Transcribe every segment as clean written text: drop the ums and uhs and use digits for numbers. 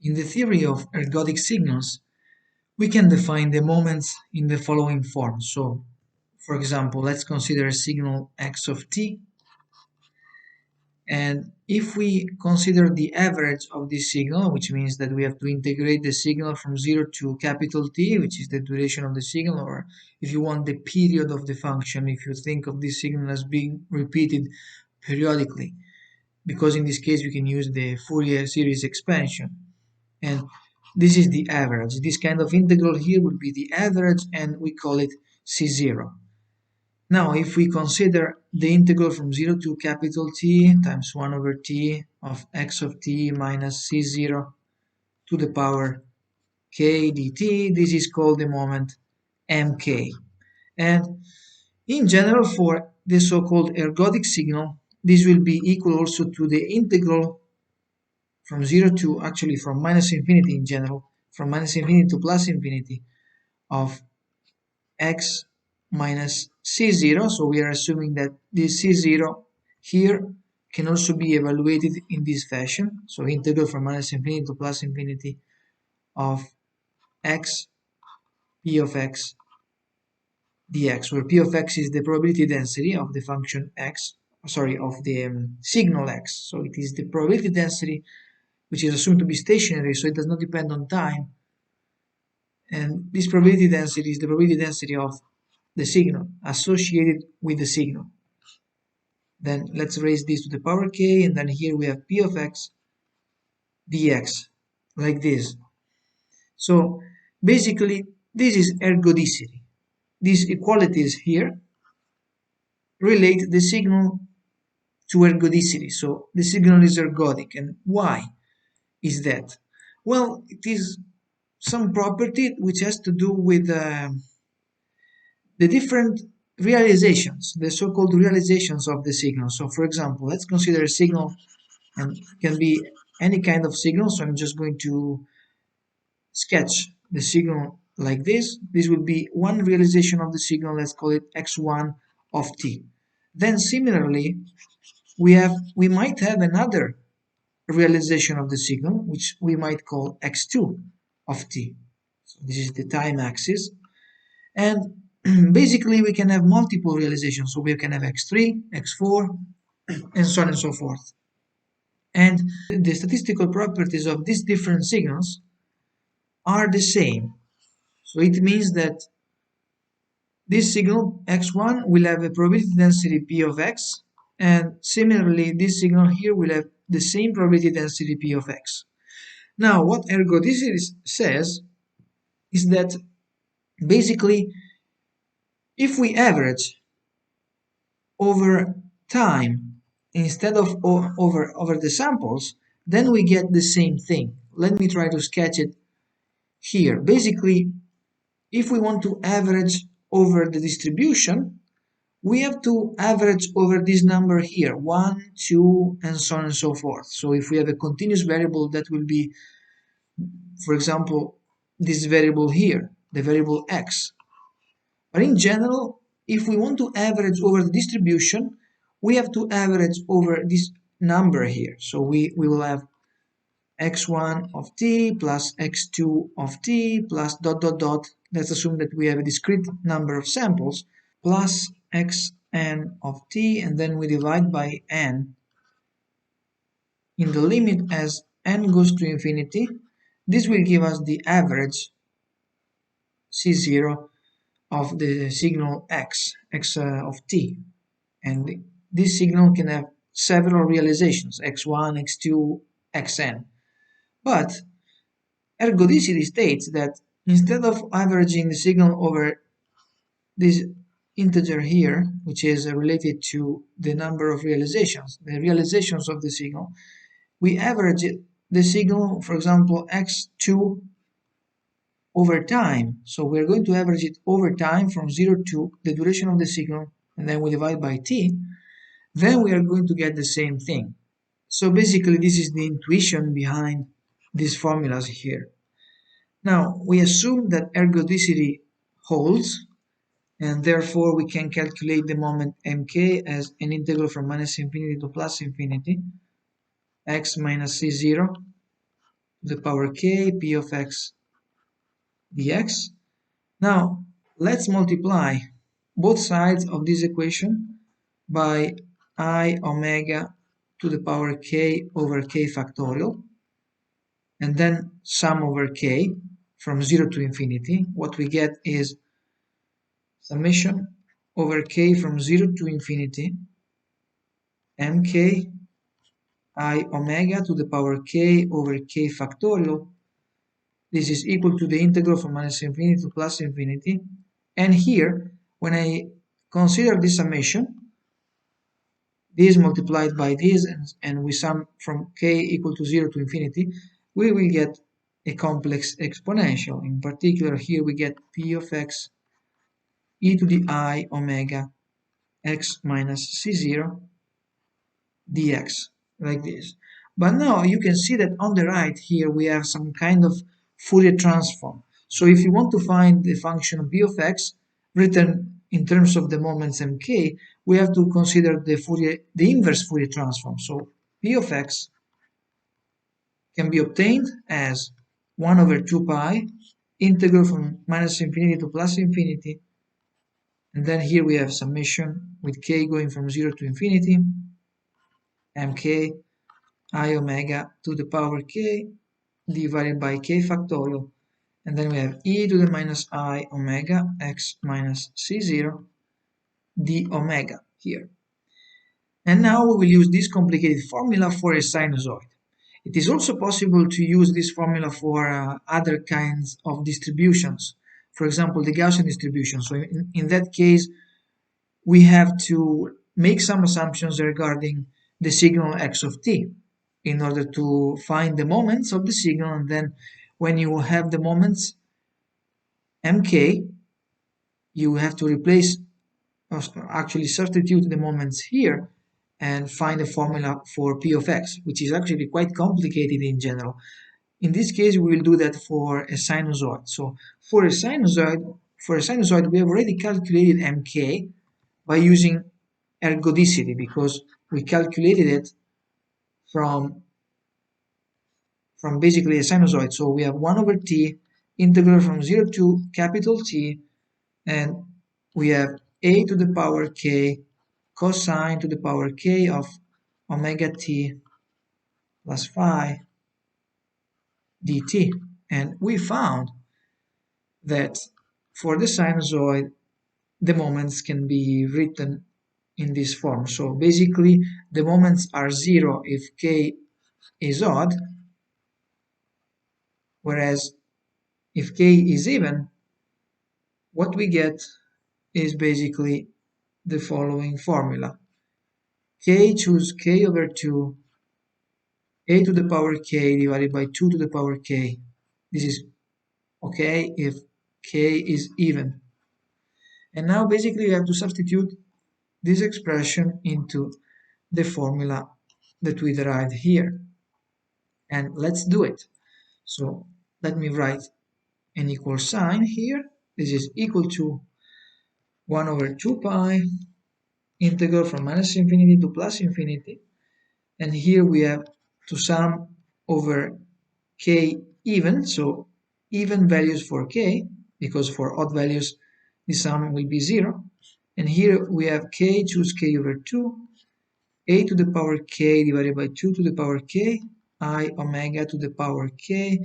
In the theory of ergodic signals, we can define the moments in the following form. So, for example, let's consider a signal x of t, and if we consider the average of this signal, which means that we have to integrate the signal from 0 to capital T, which is the duration of the signal, or if you want the period of the function, if you think of this signal as being repeated periodically, because in this case we can use the Fourier series expansion, and this is the average. This kind of integral here would be the average, and we call it C0. Now, if we consider the integral from 0 to capital T times 1 over t of x of t minus C0 to the power k dt, this is called the moment mk. And in general, for the so-called ergodic signal, this will be equal also to the integral from 0 to, actually from minus infinity in general, from minus infinity to plus infinity of x minus C0. So we are assuming that this C0 here can also be evaluated in this fashion. So integral from minus infinity to plus infinity of x p of x dx, where p of x is the probability density of the function x, sorry, of the signal x. So it is the probability density which is assumed to be stationary, so it does not depend on time. And this probability density is the probability density of the signal associated with the signal. Then let's raise this to the power k, and then here we have p of x dx, like this. So basically, this is ergodicity. These equalities here relate the signal to ergodicity. So the signal is ergodic. And why is that? Well, it is some property which has to do with the different realizations, the so-called realizations of the signal. So for example, let's consider a signal, and it can be any kind of signal. So I'm just going to sketch the signal like this. This will be one realization of the signal. Let's call it x1 of t. Then similarly, we might have another realization of the signal, which we might call x2 of t. So this is the time axis. And basically we can have multiple realizations. So we can have x3, x4, and so on and so forth. And the statistical properties of these different signals are the same. So it means that this signal x1 will have a probability density p of x, and similarly this signal here will have the same probability density p of x. Now what ergodicity says is that basically if we average over time instead of over the samples, then we get the same thing. Let me try to sketch it here. Basically, if we want to average over the distribution, we have to average over this number here, 1, 2, and so on and so forth. So if we have a continuous variable, that will be, for example, this variable here, the variable x. But in general, if we want to average over the distribution, we have to average over this number here. So we will have x1 of t plus x2 of t plus dot dot dot. Let's assume that we have a discrete number of samples plus xn of t, and then we divide by n in the limit as n goes to infinity. This will give us the average C0 of the signal x of t, and this signal can have several realizations, x1, x2, xn. But ergodicity states that instead of averaging the signal over this integer here, which is related to the number of realizations, the realizations of the signal, we average the signal, for example, x2 over time. So we're going to average it over time from 0 to the duration of the signal, and then we divide by t. Then we are going to get the same thing. So basically this is the intuition behind these formulas here. Now we assume that ergodicity holds, and therefore we can calculate the moment mk as an integral from minus infinity to plus infinity x minus c0 to the power k p of x dx. Now let's multiply both sides of this equation by I omega to the power k over k factorial, and then sum over k from 0 to infinity. What we get is summation over k from 0 to infinity mk I omega to the power k over k factorial. This is equal to the integral from minus infinity to plus infinity. And here, when I consider this summation, this multiplied by this, and we sum from k equal to 0 to infinity, we will get a complex exponential. In particular, here we get p of x e to the I omega x minus c0 dx, like this. But now you can see that on the right here we have some kind of Fourier transform. So if you want to find the function b of x written in terms of the moments mk, we have to consider the inverse Fourier transform. So p of x can be obtained as 1 over 2 pi integral from minus infinity to plus infinity, and then here we have summation with k going from 0 to infinity mk I omega to the power k divided by k factorial, and then we have e to the minus I omega x minus c0 d omega here. And now we will use this complicated formula for a sinusoid. It is also possible to use this formula for other kinds of distributions, for example the Gaussian distribution. So in that case we have to make some assumptions regarding the signal x of t in order to find the moments of the signal, and then when you have the moments mk, you have to replace, actually substitute the moments here and find a formula for p of x, which is actually quite complicated in general. In this case we will do that for a sinusoid. So for a sinusoid we have already calculated mk by using ergodicity, because we calculated it from basically a sinusoid. So we have 1 over t integral from 0 to capital T, and we have a to the power k cosine to the power k of omega t plus phi dt. And we found that for the sinusoid the moments can be written in this form. So basically the moments are 0 if k is odd, whereas if k is even, what we get is basically the following formula. K choose k over 2 a to the power k divided by 2 to the power k. This is okay if k is even. And now basically you have to substitute this expression into the formula that we derived here. And let's do it. So let me write an equal sign here. This is equal to 1 over 2 pi integral from minus infinity to plus infinity. And here we have to sum over k even, so even values for k, because for odd values the sum will be 0. And here we have k choose k over 2, a to the power k divided by 2 to the power k, I omega to the power k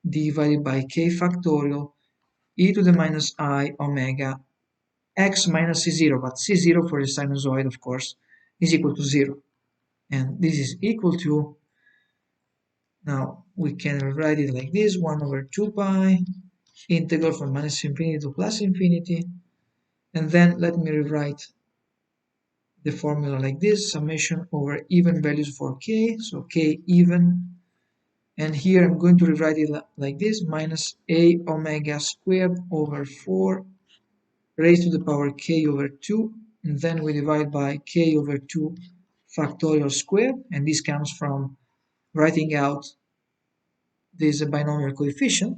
divided by k factorial, e to the minus I omega x minus c0, but c0 for the sinusoid of course is equal to 0. And this is equal to, now we can write it like this, 1 over 2 pi integral from minus infinity to plus infinity. And then let me rewrite the formula like this, summation over even values for k, so k even. And here I'm going to rewrite it like this, minus a omega squared over 4 raised to the power k over 2, and then we divide by k over 2 factorial squared, and this comes from writing out this binomial coefficient.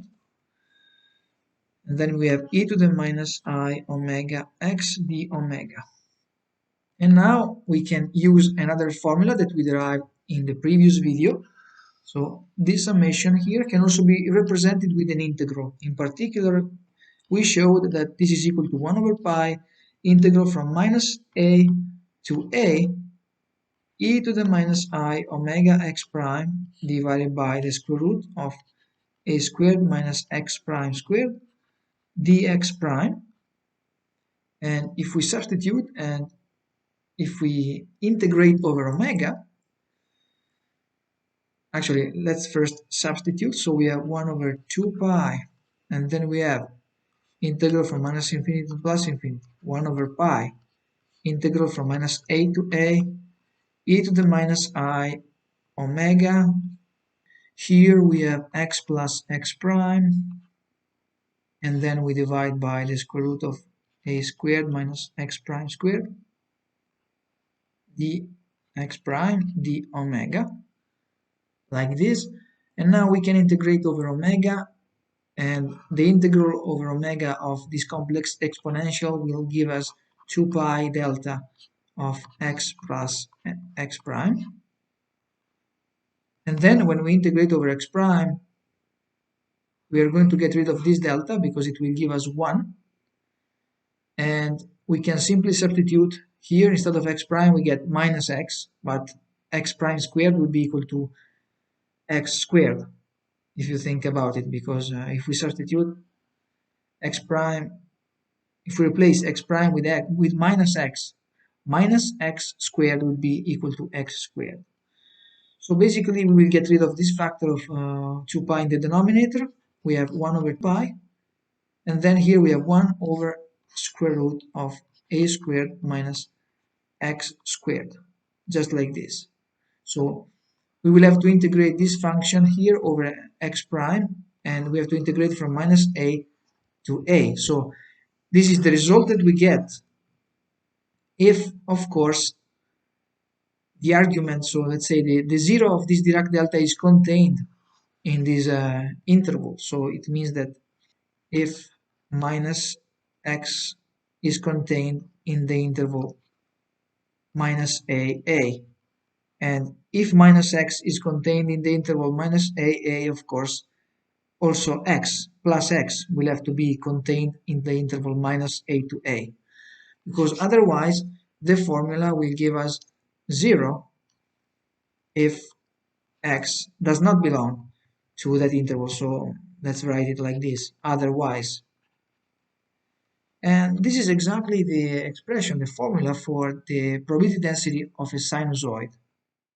And then we have e to the minus I omega x d omega. And now we can use another formula that we derived in the previous video. So this summation here can also be represented with an integral. In particular, we showed that this is equal to 1 over pi integral from minus a to a e to the minus I omega x prime divided by the square root of a squared minus x prime squared dx prime. And if we substitute and if we integrate over omega, actually let's first substitute. So we have 1 over 2 pi, and then we have integral from minus infinity to plus infinity, 1 over pi integral from minus a to a e to the minus I omega. Here we have x plus x prime, and then we divide by the square root of a squared minus x prime squared dx prime d omega, like this. And now we can integrate over omega, and the integral over omega of this complex exponential will give us 2 pi delta of x plus x prime. And then when we integrate over x prime, we are going to get rid of this delta because it will give us 1. And we can simply substitute here. Instead of x prime, we get minus x, but x prime squared would be equal to x squared, if you think about it, because if we substitute x prime, if we replace x prime with minus x squared would be equal to x squared. So basically we will get rid of this factor of 2 pi in the denominator. We have 1 over pi, and then here we have 1 over square root of a squared minus x squared, just like this. So we will have to integrate this function here over x prime, and we have to integrate from minus a to a. So this is the result that we get if, of course, the argument, so let's say the zero of this Dirac delta is contained in this interval. So it means that if minus x is contained in the interval minus a, and if minus x is contained in the interval minus a, of course, also x plus x will have to be contained in the interval minus a to a, because otherwise the formula will give us 0 if x does not belong to that interval. So let's write it like this: otherwise. And this is exactly the expression, the formula for the probability density of a sinusoid.